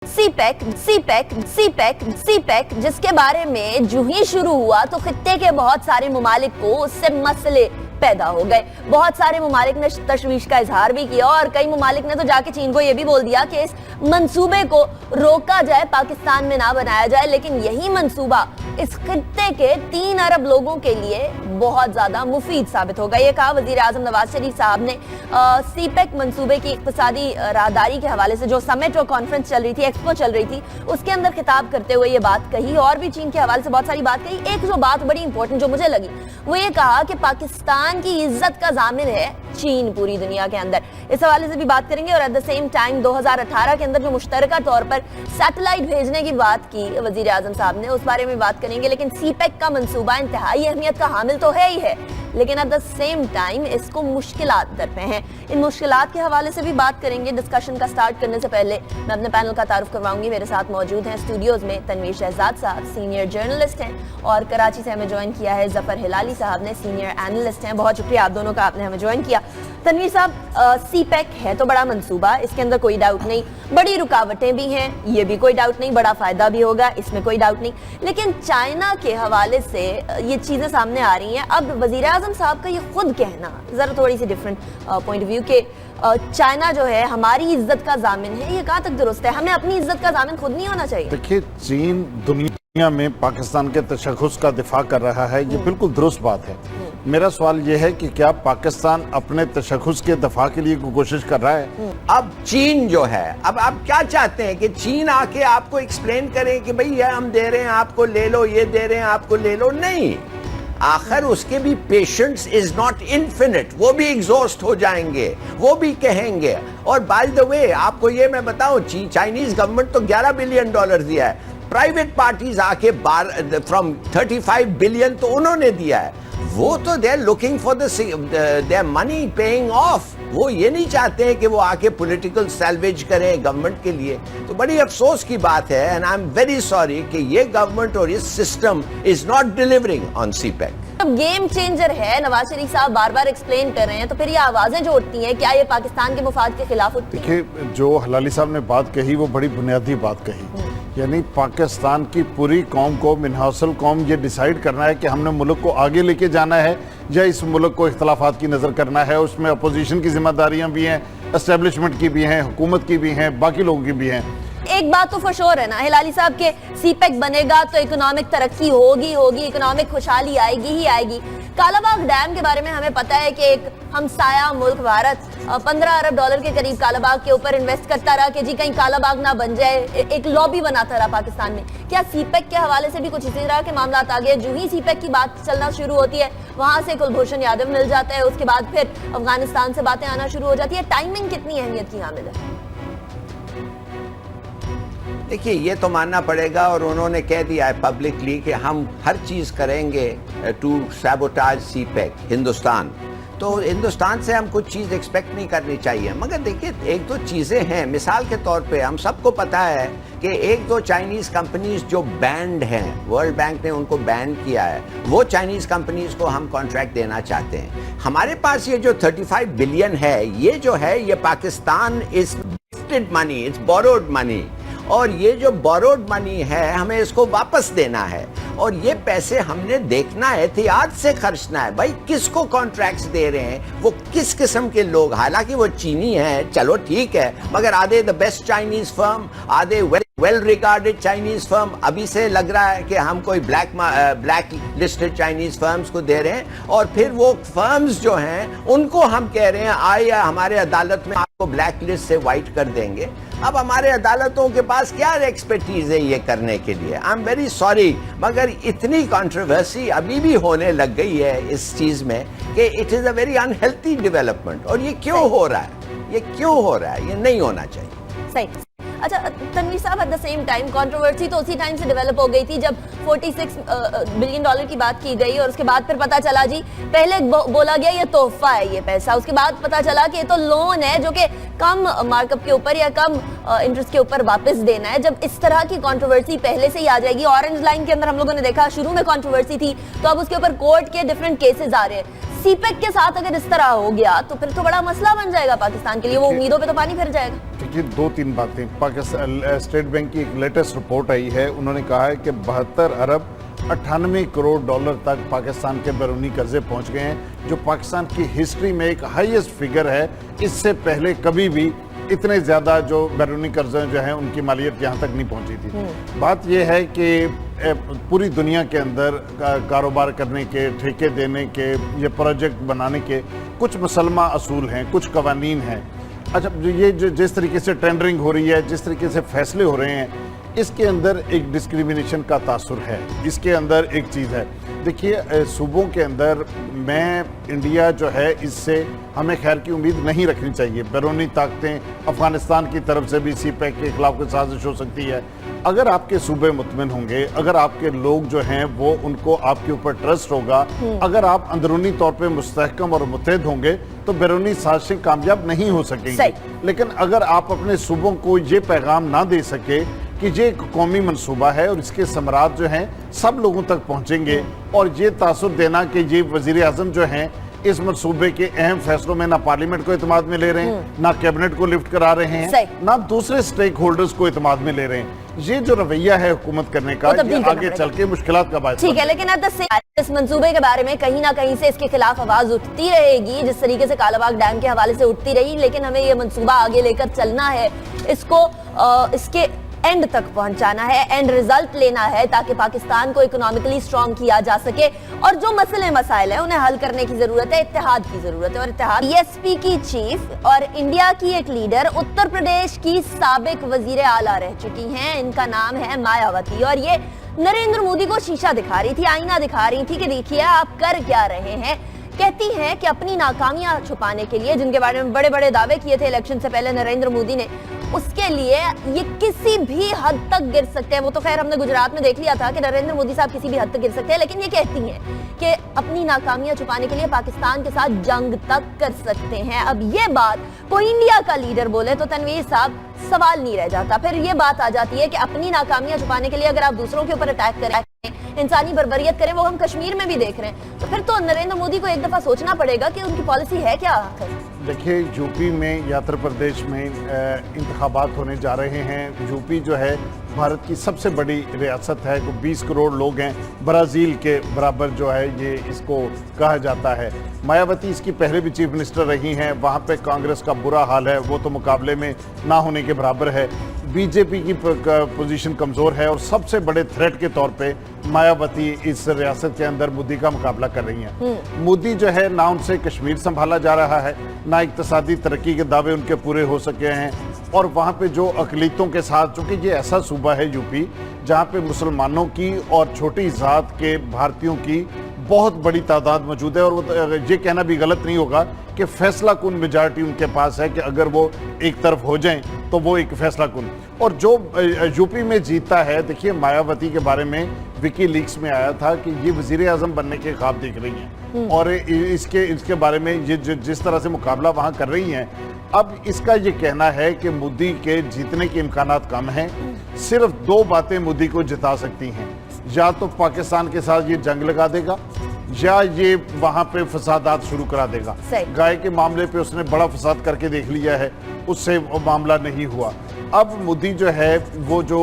CPEC जिसके बारे में जो ही शुरू हुआ तो खित्ते के बहुत सारे ममालिक को उससे मसले पैदा हो गए। बहुत सारे ममालिक ने तशवीश का इजहार भी किया और कई ममालिक ने तो जाके चीन को यह भी बोल दिया कि इस मंसूबे को रोका जाए, पाकिस्तान में ना बनाया जाए। लेकिन यही मंसूबा इस खित्ते के 3 अरब लोगों के लिए बहुत ज्यादा मुफीद साबित होगा। ये कहा वजीर आजम नवाज शरीफ साहब ने सीपेक मंसूबे की इक्तिसादी राहदारी के हवाले से जो समिट और कॉन्फ्रेंस चल रही थी, एक्सपो चल रही थी, उसके अंदर खिताब करते हुए ये बात कही और भी चीन के हवाले से बहुत सारी बात कही। एक जो बात बड़ी इंपॉर्टेंट जो मुझे लगी वो ये कहा कि पाकिस्तान की इज्जत का जामिन है चीन पूरी दुनिया के अंदर। इस हवाले से भी बात करेंगे और एट द सेम टाइम 2018 के अंदर जो मुश्तरका तौर पर सैटेलाइट भेजने की बात की वजीर आजम साहब ने, उस बारे में बात करेंगे। लेकिन सीपेक का मंसूबा इंतहाई अहमियत का हामिल तो है ही है, लेकिन एट द सेम टाइम इसको मुश्किलात दरपे हैं। इन मुश्किलात के हवाले से भी बात करेंगे। डिस्कशन का स्टार्ट करने से पहले मैं अपने पैनल का तारुफ करवाऊंगी। मेरे साथ मौजूद हैं स्टूडियोज में तनवीर शहजाद साहब, सीनियर जर्नलिस्ट हैं, और कराची से हमें ज्वाइन किया है जफर हिलाली साहब ने, सीनियर एनालिस्ट हैं। बहुत शुक्रिया आप दोनों का, आपने हमें ज्वाइन किया। तनवीर साहब, सीपेक है तो बड़ा मंसूबा, इसके अंदर कोई डाउट नहीं, बड़ी रुकावटें भी हैं, ये भी कोई डाउट नहीं, बड़ा फायदा भी होगा, इसमें कोई डाउट नहीं। लेकिन चाइना के हवाले से ये चीजें सामने आ रही हैं। अब वजीर आजम साहब का ये खुद कहना जरा थोड़ी सी डिफरेंट पॉइंट ऑफ व्यू के चाइना जो है हमारी इज्जत का जामिन है, ये कहाँ तक दुरुस्त है? हमें अपनी इज्जत का जामिन खुद नहीं होना चाहिए? देखिए, चीन दुनिया में पाकिस्तान के तशख़्ख़ुस का दिफा कर रहा है, ये बिल्कुल दुरुस्त बात है। मेरा सवाल ये है कि क्या पाकिस्तान अपने तशख़्ख़ुस के दफा के लिए कोशिश कर रहा है? अब चीन जो है, अब आप क्या चाहते हैं कि चीन आके आपको एक्सप्लेन करे कि भाई ये हम दे रहे हैं आपको ले लो, ये दे रहे हैं आपको ले लो? नहीं, आखिर उसके भी पेशेंस इज नॉट इन्फिनिट, वो भी एग्जॉस्ट हो जाएंगे, वो भी कहेंगे। और बाय द वे आपको ये मैं बताऊं, चाइनीज गवर्नमेंट तो $11 बिलियन दिया है, प्राइवेट पार्टीज आके फ्रॉम 35 बिलियन तो उन्होंने दिया है। वो तो they are looking for their money paying off, वो ये नहीं चाहते हैं कि वो आके पॉलिटिकल सैल्वेज करें गवर्नमेंट के लिए। तो बड़ी अफसोस की बात है, and I am very sorry कि ये गवर्नमेंट और इस system is not delivering on CPEC. अब गेम चेंजर है, नवाज शरीफ साहब बार बार एक्सप्लेन कर रहे हैं, तो फिर ये आवाजें जो उठती हैं, क्या ये पाकिस्तान के मुफाद के खिलाफ उठती हैं? देखिए, जो हलाली साहब ने बात कही वो बड़ी बुनियादी बात कही। यानी पाकिस्तान की पूरी कौम को, मिनहासल कौम, ये डिसाइड करना है कि हमने मुल्क को आगे लेके जाना है या इस मुल्क को इख्तलाफात की नज़र करना है। उसमें अपोजिशन की जिम्मेदारियां भी हैं, एस्टेब्लिशमेंट की भी हैं, हुकूमत की भी हैं, बाकी लोगों की भी हैं। एक बात तो फॉर श्योर है ना हिलाली साहब के, सीपेक बनेगा तो इकोनॉमिक तरक्की होगी, इकोनॉमिक खुशहाली आएगी ही आएगी। कालाबाग डैम के बारे में हमें पता है कि एक हमसाया मुल्क भारत $15 अरब के करीब कालाबाग के ऊपर इन्वेस्ट करता रहा कि जी कहीं कालाबाग ना बन जाए, एक लॉबी बनाता रहा पाकिस्तान में। क्या सीपेक के हवाले से भी कुछ इसी तरह के मामला आ गए? जो ही सीपेक की बात चलना शुरू होती है वहां से कुलभूषण यादव मिल जाता है, उसके बाद फिर अफगानिस्तान से बातें आना शुरू हो जाती है। टाइमिंग कितनी अहमियत की हामिल है? देखिए, ये तो मानना पड़ेगा, और उन्होंने कह दिया है पब्लिकली कि हम हर चीज़ करेंगे टू सैबोटाज सीपेक हिंदुस्तान। तो हिंदुस्तान से हम कुछ चीज़ एक्सपेक्ट नहीं करनी चाहिए। मगर देखिए, एक दो चीज़ें हैं। मिसाल के तौर पे हम सबको पता है कि एक दो चाइनीज़ कंपनीज जो बैंड हैं, वर्ल्ड बैंक ने उनको बैन किया है, वो चाइनीज़ कंपनीज को हम कॉन्ट्रैक्ट देना चाहते हैं। हमारे पास ये जो 35 बिलियन है, ये जो है ये Pakistan is gifted money, it's borrowed money, और ये जो बोरोड मनी है हमें इसको वापस देना है। और ये पैसे हमने देखना है, एहतियात से खर्चना है। भाई किसको कॉन्ट्रैक्ट्स दे रहे हैं, वो किस किस्म के लोग? हालांकि वो चीनी हैं, चलो ठीक है, मगर आधे द बेस्ट चाइनीज फर्म, आधे वेल रिगार्डेड चाइनीज फर्म? अभी से लग रहा है कि हम कोई ब्लैक लिस्टेड चाइनीज फर्म्स को दे रहे हैं, और फिर वो फर्म्स जो हैं उनको हम कह रहे हैं आइए हमारे अदालत में आपको ब्लैक लिस्ट से व्हाइट कर देंगे। अब हमारे अदालतों के पास क्या एक्सपर्टीज है ये करने के लिए? आई एम वेरी सॉरी, मगर इतनी कंट्रोवर्सी अभी भी होने लग गई है इस चीज में कि it is a very unhealthy development. और ये क्यों हो रहा है? ये क्यों हो रहा है? ये नहीं होना चाहिए। सही। अच्छा तनवीर साहब, at the same time controversy तो उसी टाइम से डेवलप हो गई थी जब $46 बिलियन की बात की गई, और उसके बाद फिर पता चला जी, पहले बोला गया ये तोहफा है ये पैसा, उसके बाद पता चला कि ये तो लोन है जो कि कम मार्कअप के ऊपर या कम इंटरेस्ट के ऊपर वापस देना है। जब इस तरह की कंट्रोवर्सी पहले से ही आ जाएगी, ऑरेंज लाइन के अंदर हम लोगों ने देखा शुरू में कंट्रोवर्सी थी, तो अब उसके ऊपर कोर्ट के डिफरेंट केसेस आ रहे हैं। सीपेक के साथ अगर इस तरह हो गया तो फिर तो बड़ा मसला बन जाएगा पाकिस्तान के लिए, वो उम्मीदों पे तो पानी फिर जाएगा। देखिए 2-3 बातें। पाकिस्तान स्टेट बैंक की एक लेटेस्ट रिपोर्ट आई है, उन्होंने कहा है कि 72 अरब 98 करोड़ डॉलर तक पाकिस्तान के बैरूनी कर्जे पहुंच गए हैं, जो पाकिस्तान की हिस्ट्री में एक हाईएस्ट फिगर है। इससे पहले कभी भी इतने ज़्यादा जो बैरूनी कर्जे जो हैं उनकी मालियत यहाँ तक नहीं पहुँची थी। बात यह है कि पूरी दुनिया के अंदर कारोबार करने के, ठेके देने के, ये प्रोजेक्ट बनाने के कुछ मुसलमा असूल हैं, कुछ कवानीन हैं। अच्छा, ये जिस तरीके से टेंडरिंग हो रही है, जिस तरीके से फैसले हो रहे हैं, इसके अंदर एक डिस्क्रिमिनेशन का तासुर है। इसके अंदर एक चीज़ है, देखिए सूबों के अंदर मैं इंडिया जो है इससे हमें खैर की उम्मीद नहीं रखनी चाहिए। बैरूनी ताकतें, अफगानिस्तान की तरफ से भी सीपैक के खिलाफ कोई साजिश हो सकती है। अगर आपके सूबे मुतमिन होंगे, अगर आपके लोग जो हैं वो उनको आपके ऊपर ट्रस्ट होगा, अगर आप अंदरूनी तौर पे मुस्तहकम और मुत्तहिद होंगे तो बैरूनी साजिशें कामयाब नहीं हो सकेंगी। लेकिन अगर आप अपने सूबों को ये पैगाम ना दे सके कि ये एक कौमी मंसूबा है और इसके समरात जो हैं सब लोगों तक पहुंचेंगे, और ये तासुर देना कि ये वजीर आज़म जो हैं इस मंसूबे के अहम फैसलों में ना पार्लियामेंट को इत्मीनान में ले रहे हैं, ना कैबिनेट को लिफ्ट करा रहे हैं, ना दूसरे स्टेक होल्डर्स को इत्मीनान में ले रहे हैं, ये जो रवैया है हुकूमत करने का, ये आगे चल के मुश्किलात का बायस। ठीक है, लेकिन इस मंसूबे के बारे में कहीं ना कहीं से इसके खिलाफ आवाज उठती रहेगी, जिस तरीके से कालाबाग डैम के हवाले से उठती रही। लेकिन हमें ये मंसूबा आगे लेकर चलना है, इसको इसके एंड तक पहुंचाना है, एंड रिजल्ट लेना है, ताकि पाकिस्तान को इकोनॉमिकली स्ट्रॉन्ग किया जा सके। और जो मसले मसाइल हैं उन्हें हल करने की जरूरत है, इत्तेहाद की जरूरत है। और इत्तेहाद बीएसपी की चीफ और इंडिया की एक लीडर, उत्तर प्रदेश की साबिक वजीर आला रह चुकी हैं, इनका नाम है मायावती, और ये नरेंद्र मोदी को शीशा दिखा रही थी, आईना दिखा रही थी कि देखिए आप कर क्या रहे हैं। कहती हैं कि अपनी नाकामियां छुपाने के लिए, जिनके बारे में बड़े बड़े दावे किए थे इलेक्शन से पहले नरेंद्र मोदी ने, उसके लिए ये किसी भी हद तक गिर सकते हैं। वो तो खैर हमने गुजरात में देख लिया था कि नरेंद्र मोदी साहब किसी भी हद तक गिर सकते हैं, लेकिन ये कहती हैं कि अपनी नाकामियां छुपाने के लिए पाकिस्तान के साथ जंग तक कर सकते हैं। अब ये बात कोई इंडिया का लीडर बोले तो तनवीर साहब सवाल नहीं रह जाता। फिर ये बात आ जाती है कि अपनी नाकामियां छुपाने के लिए अगर आप दूसरों के ऊपर अटैक करें, इंसानी बर्बरियत करें, वो हम कश्मीर में भी देख रहे हैं, तो फिर तो नरेंद्र मोदी को एक दफा सोचना पड़ेगा कि उनकी पॉलिसी है क्या आखिर। देखिए यूपी में या उत्तर प्रदेश में इंतखाबात होने जा रहे हैं। यूपी जो है भारत की सबसे बड़ी रियासत है, 20 करोड़ लोग हैं, ब्राज़ील के बराबर जो है ये इसको कहा जाता है। मायावती इसकी पहले भी चीफ मिनिस्टर रही हैं, वहाँ पे कांग्रेस का बुरा हाल है, वो तो मुकाबले में ना होने के बराबर है। बीजेपी की पोजीशन कमज़ोर है और सबसे बड़े थ्रेट के तौर पे मायावती इस रियासत के अंदर मोदी का मुकाबला कर रही हैं। मोदी जो है ना उनसे कश्मीर संभाला जा रहा है, ना इक्तिसादी तरक्की के दावे उनके पूरे हो सके हैं, और वहाँ पे जो अकलीतों के साथ, चूँकि ये ऐसा सूबा है यूपी जहाँ पे मुसलमानों की और छोटी ज़ात के भारतीयों की बहुत बड़ी तादाद मौजूद है, और वो ये कहना भी गलत नहीं होगा कि फैसला कुन मेजॉरिटी उनके पास है कि अगर वो एक तरफ हो जाएं तो वो एक फैसला कुन। और जो यूपी में जीता है, देखिए मायावती के बारे में विकी लीक्स में आया था कि ये वजीर आजम बनने के ख्वाब देख रही हैं, और इसके बारे में ये जिस तरह से मुकाबला वहाँ कर रही हैं, अब इसका ये कहना है कि मोदी के जीतने के इम्कानात कम हैं। सिर्फ 2 बातें मोदी को जिता सकती हैं, या तो पाकिस्तान के साथ ये जंग लगा देगा, या ये वहाँ पे फसादात शुरू करा देगा। गाय के मामले पे उसने बड़ा फसाद करके देख लिया है, उससे वो मामला नहीं हुआ। अब मोदी जो है वो जो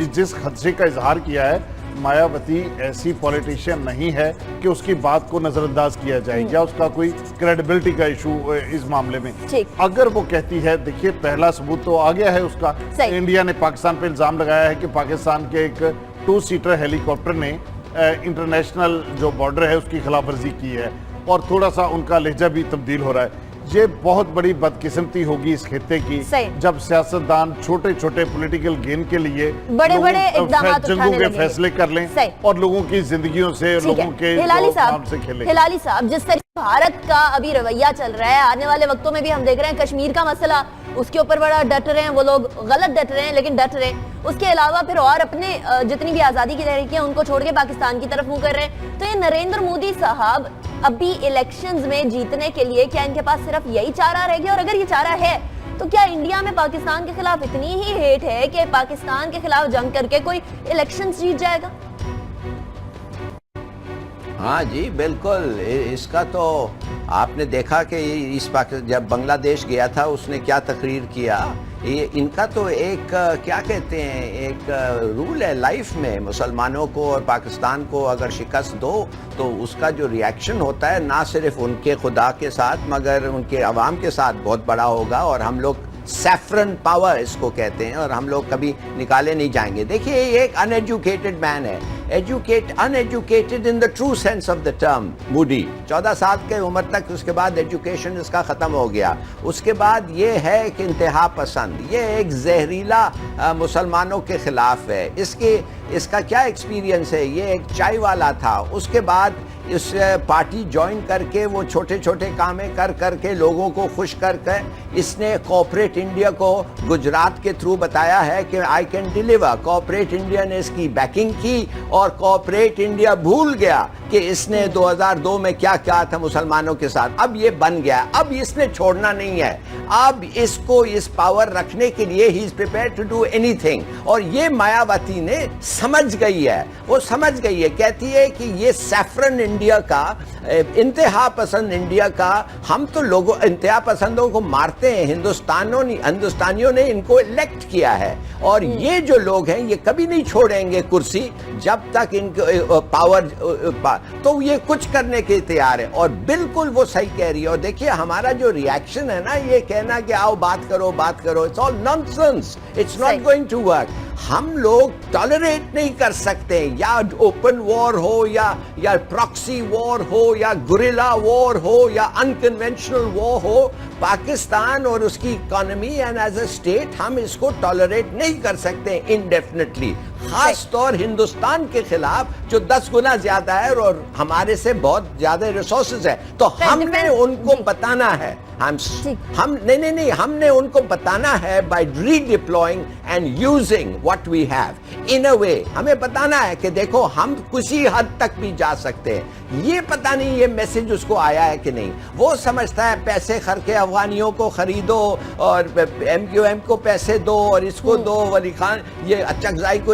जिस खदशे का इजहार किया है, मायावती ऐसी पॉलिटिशियन नहीं है कि उसकी बात को नजरअंदाज किया जाए, या उसका कोई क्रेडिबिलिटी का इशू इस मामले में। अगर वो कहती है, देखिए पहला सबूत तो आ गया है उसका, इंडिया ने पाकिस्तान पे इल्जाम लगाया है कि पाकिस्तान के एक 2 सीटर हेलीकॉप्टर ने इंटरनेशनल जो बॉर्डर है उसकी खिलाफ वर्जी की है, और थोड़ा सा उनका लहजा भी तब्दील हो रहा है। ये बहुत बड़ी बदकिस्मती होगी इस खित्ते की, जब सियासतदान छोटे छोटे पॉलिटिकल गेन के लिए बड़े बड़े जंगों के फैसले कर लें और लोगों की जिंदगियों से, लोगों के नाम से खेलें। हिलाली साहब, जिस तरह भारत का अभी रवैया चल रहा है, आने वाले वक्तों में भी हम देख रहे हैं कश्मीर का मसला, उसके ऊपर बड़ा डट रहे हैं वो लोग, गलत डट रहे हैं लेकिन डट रहे हैं। उसके अलावा फिर और अपने जितनी भी आज़ादी की तहरीकें उनको छोड़ के पाकिस्तान की तरफ मुंह कर रहे हैं। तो ये नरेंद्र मोदी साहब अभी इलेक्शंस में जीतने के लिए क्या इनके पास सिर्फ यही चारा रह गया? और अगर ये चारा है تو کیا انڈیا میں پاکستان کے خلاف اتنی ہی ہیٹ ہے کہ پاکستان کے خلاف جنگ کر کے کوئی الیکشنز جیت جائے گا؟ ہاں جی بالکل. اس کا تو آپ نے دیکھا کہ جب بنگلہ دیش گیا تھا اس نے کیا تقریر کیا. ان کا تو ایک کیا کہتے ہیں ایک رول ہے لائف میں, مسلمانوں کو اور پاکستان کو اگر شکست دو تو اس کا جو ریاکشن ہوتا ہے نہ صرف ان کے خدا کے ساتھ مگر ان کے عوام کے ساتھ بہت بڑا ہوگا, اور ہم لوگ سیفرن پاور اس کو کہتے ہیں اور ہم لوگ کبھی نکالے نہیں جائیں گے. دیکھیے یہ ایک ان ایجوکیٹڈ مین ہے, uneducated in the true sense of the term. Modi 14 سال کے عمر تک, اس کے بعد ایجوکیشن اس کا ختم ہو گیا. اس کے بعد یہ ہے کہ انتہا پسند, یہ ایک زہریلا مسلمانوں کے خلاف ہے. اس کا کیا ایکسپیرینس ہے, یہ ایک چائے والا تھا, اس کے بعد اس پارٹی جوائن کر کے وہ چھوٹے چھوٹے کامیں کر کے لوگوں کو خوش کر کے اس نے کوآپریٹ انڈیا کو گجرات کے تھرو بتایا ہے کہ I can deliver. Cooperate India نے اس کی بیکنگ کی اور کوآپریٹ انڈیا بھول گیا کہ اس نے 2002 میں کیا کیا تھا مسلمانوں کے ساتھ. اب یہ بن گیا, اب اس نے چھوڑنا نہیں ہے, اب اس کو اس پاور رکھنے کے لیے he is prepared to do اینی تھنگ. اور یہ مایاوتی نے سمجھ گئی ہے, وہ سمجھ گئی ہے, کہتی ہے کہ یہ سیفرن انڈیا کا, انتہا پسند انڈیا کا, ہم تو لوگوں انتہا پسندوں کو مارتے ہیں, ہندوستانیوں نے ان کو الیکٹ کیا ہے, اور یہ جو لوگ ہیں یہ کبھی نہیں چھوڑیں گے کرسی جب تک ان کو پاور, تو یہ کچھ کرنے کے تیار ہے. اور بالکل وہ صحیح کہہ رہی ہے. اور دیکھیے ہمارا جو ریاکشن ہے نا, یہ کہنا کہ آؤ بات کرو, it's all nonsense, it's not going to work. ہم لوگ ٹالریٹ نہیں کر سکتے, یا اوپن وار ہو یا پراکسی وار ہو یا گوریلا وار ہو یا انکنونشنل وار ہو, پاکستان اور اس کی economy and as a state ہم اس کو ٹالریٹ نہیں کر سکتے انڈیفینٹلی, خاص طور ہندوستان کے خلاف جو 10 گنا زیادہ ہے اور ہمارے سے بہت زیادہ ریسورسز ہے. تو ہم نے ان کو بتانا ہے, ہم نے ان کو بتانا ہے by redeploying and using what we have in a way. ہمیں بتانا ہے کہ دیکھو ہم کسی حد تک بھی جا سکتے ہیں. یہ پتہ نہیں یہ میسج اس کو آیا ہے کہ نہیں. وہ سمجھتا ہے پیسے کے افغانیوں کو خریدو اور ایم کیو ایم کو پیسے دو اور اس کو دو, ولی خان یہ اچکزائی کو,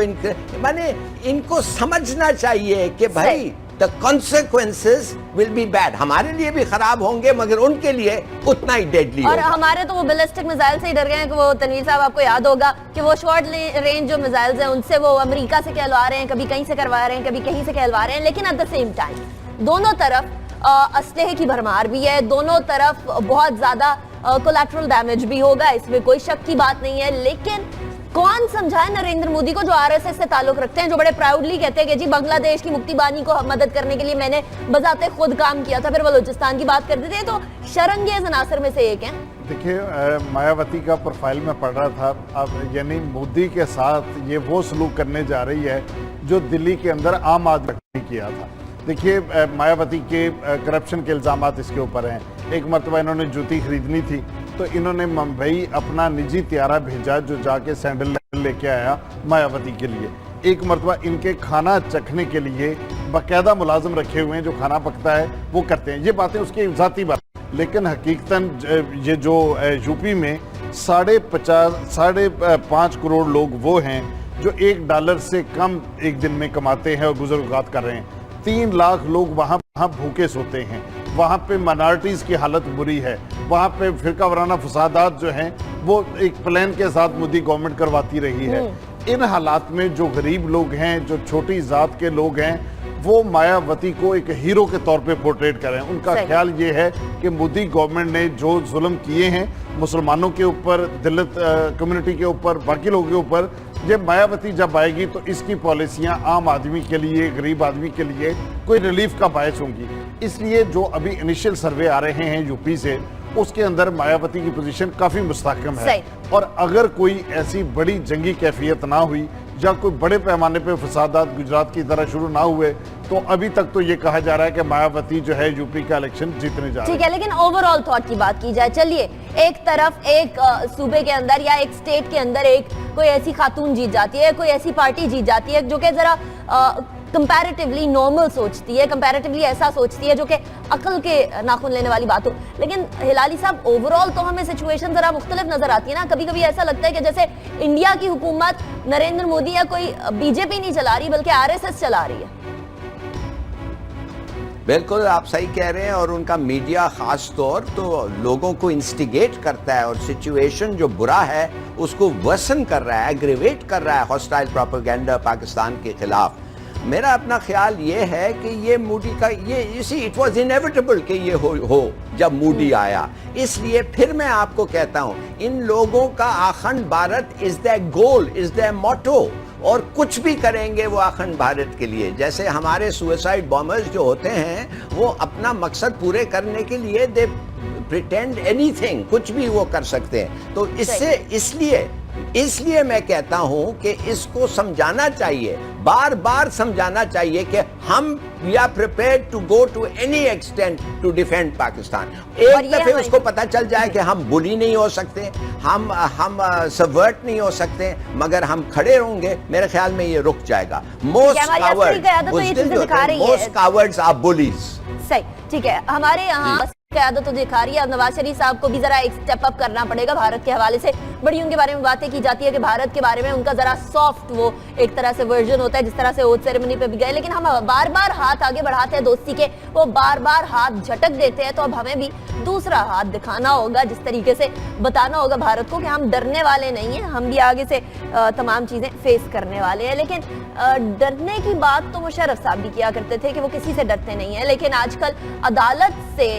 ان کو سمجھنا چاہیے کہ بھائی the consequences will be bad. ہمارے لیے بھی خراب ہوں گے مگر ان کے لیے اتنا ہی ڈیڈلی ہوگا. اور ہمارے تو وہ بیلسٹک میزائل سے ہی ڈر گئے ہیں کہ وہ تنویر صاحب آپ کو یاد ہوگا کہ وہ شارٹ رینج جو میزائلز ہیں ان سے وہ امریکہ سے کہلوا رہے ہیں, کبھی کہیں سے کروا رہے ہیں, کبھی کہیں سے کہلوا رہے ہیں, لیکن ایٹ دا سیم ٹائم دونوں طرف اسلحے کی بھرمار بھی ہے, دونوں طرف بہت زیادہ کولیٹرل ڈیمیج بھی ہوگا, اس میں کوئی شک کی بات نہیں ہے. لیکن کون سمجھائے نریندر مودی کو جو آر ایس ایس سے تعلق رکھتے ہیں, جو بڑے پراؤڈلی کہتے ہیں کہ جی بنگلہ دیش کی مکتی بانی کو مدد کرنے کے لیے میں نے بذات خود کام کیا تھا, پھر بلوچستان کی بات کرتے تھے, تو شرنگیز عناصر میں سے ایک ہیں. دیکھیے مایاوتی کا پروفائل میں پڑھ رہا تھا, اب یعنی مودی کے ساتھ یہ وہ سلوک کرنے جا رہی ہے جو دلی کے اندر عام آدمی نے کیا تھا. دیکھیے مایاوتی کے کرپشن کے الزامات اس کے اوپر ہیں. ایک مرتبہ انہوں نے جوتی خریدنی تھی تو انہوں نے ممبئی اپنا نجی طیارہ بھیجا جو جا کے سینڈل لے کے آیا مایاوتی کے لیے. ایک مرتبہ ان کے کھانا چکھنے کے لیے باقاعدہ ملازم رکھے ہوئے ہیں جو کھانا پکتا ہے وہ کرتے ہیں. یہ باتیں اس کی ذاتی بات, لیکن حقیقتاً یہ جو یو پی میں 5.5 کروڑ لوگ وہ ہیں جو $1 سے کم ایک دن میں کماتے ہیں اور گزر اوقات کر رہے ہیں. 3 لاکھ لوگ وہاں بھوکے سوتے ہیں. وہاں پہ مائنارٹیز کی حالت بری ہے. وہاں پہ فرقہ وارانہ فسادات جو ہیں وہ ایک پلان کے ساتھ مودی گورنمنٹ کرواتی رہی ہے. ان حالات میں جو غریب لوگ ہیں, جو چھوٹی ذات کے لوگ ہیں, وہ مایاوتی کو ایک ہیرو کے طور پہ پورٹریٹ کریں. ان کا خیال یہ ہے کہ مودی گورنمنٹ نے جو ظلم کیے ہیں مسلمانوں کے اوپر, دلت کمیونٹی کے اوپر, باقی لوگوں کے اوپر, جب مایاوتی جب آئے گی تو اس کی پالیسیاں عام آدمی کے لیے, غریب آدمی کے لیے کوئی ریلیف کا باعث ہوں گی. اس لیے جو ابھی انیشل سروے آ رہے ہیں یو پی سے, اس کے اندر مایاوتی کی پوزیشن کافی مستحکم ہے. اور اگر کوئی ایسی بڑی جنگی کیفیت نہ ہوئی یا کوئی بڑے پیمانے پہ فسادات گجرات کی طرح شروع نہ ہوئے تو ابھی تک تو یہ کہا جا رہا ہے کہ مایاوتی جو ہے یو پی کا الیکشن جیتنے جا رہا ہے. ٹھیک ہے, لیکن اوور آل تھاٹ کی بات کی جائے, چلیے ایک طرف ایک صوبے کے اندر یا ایک سٹیٹ کے اندر ایک کوئی ایسی خاتون جیت جاتی ہے, کوئی ایسی پارٹی جیت جاتی ہے جو کہ ذرا कंपैरेटिवली नॉर्मल सोचती है, कंपैरेटिवली ऐसा सोचती है जो कि अकल के नाखून लेने वाली बात हो। लेकिन हिलाली साहब, ओवरऑल तो हमें सिचुएशन जरा मुख्तलिफ नजर आती है ना। कभी कभी ऐसा लगता है कि जैसे इंडिया की हुकूमत नरेंद्र मोदी या कोई बीजेपी नहीं चला रही बल्कि आरएसएस चला रही है। बिल्कुल आप सही कह रहे हैं, और उनका मीडिया खास तौर तो लोगों को इंस्टिगेट करता है और सिचुएशन जो बुरा है उसको वर्सन कर रहा है, एग्रीवेट कर रहा है हॉस्टाइल प्रोपेगेंडा पाकिस्तान के खिलाफ। मेरा अपना ख्याल ये है कि ये मूडी का ये इसी इट वाज इनएविटेबल कि ये हो जब मूडी आया। इसलिए फिर मैं आपको कहता हूं, इन लोगों का Akhand Bharat is the goal, is the motto, और कुछ भी करेंगे वो अखंड भारत के लिए। जैसे हमारे सुसाइड बॉम्बर्स जो होते हैं वो अपना मकसद पूरे करने के लिए दे प्रिटेंड एनीथिंग, कुछ भी वो कर सकते हैं। तो इससे इसलिए मैं कहता हूं कि इसको समझाना चाहिए, बार बार समझाना चाहिए कि हम we are prepared to go to any extent to defend Pakistan. एक दफे उसको पता चल जाए कि हम बुली नहीं हो सकते, हम सबवर्ट नहीं हो सकते, मगर हम खड़े होंगे, मेरे ख्याल में ये रुक जाएगा। Most cowards are bullies. सही, ठीक है। हमारे यहाँ क़यादत तो दिखा रही है। अब नवाज शरीफ साहब को भी जरा एक स्टेप अप करना पड़ेगा भारत के हवाले से। बड़ी उनके बारे में बातें की जाती है कि भारत के बारे में उनका जरा सॉफ्ट वो एक तरह से वर्जन होता है, जिस तरह से ओथ सेरेमनी पे भी गए। लेकिन हम बार बार हाथ आगे बढ़ाते हैं दोस्ती के, वो बार बार हाथ झटक देते हैं। तो अब हमें भी दूसरा हाथ दिखाना होगा, जिस तरीके से बताना होगा भारत को कि हम डरने वाले नहीं हैं, हम भी आगे से तमाम चीजें फेस करने वाले हैं। लेकिन डरने की बात तो मुशर्रफ साहब भी किया करते थे कि वो किसी से डरते नहीं है। लेकिन आजकल अदालत से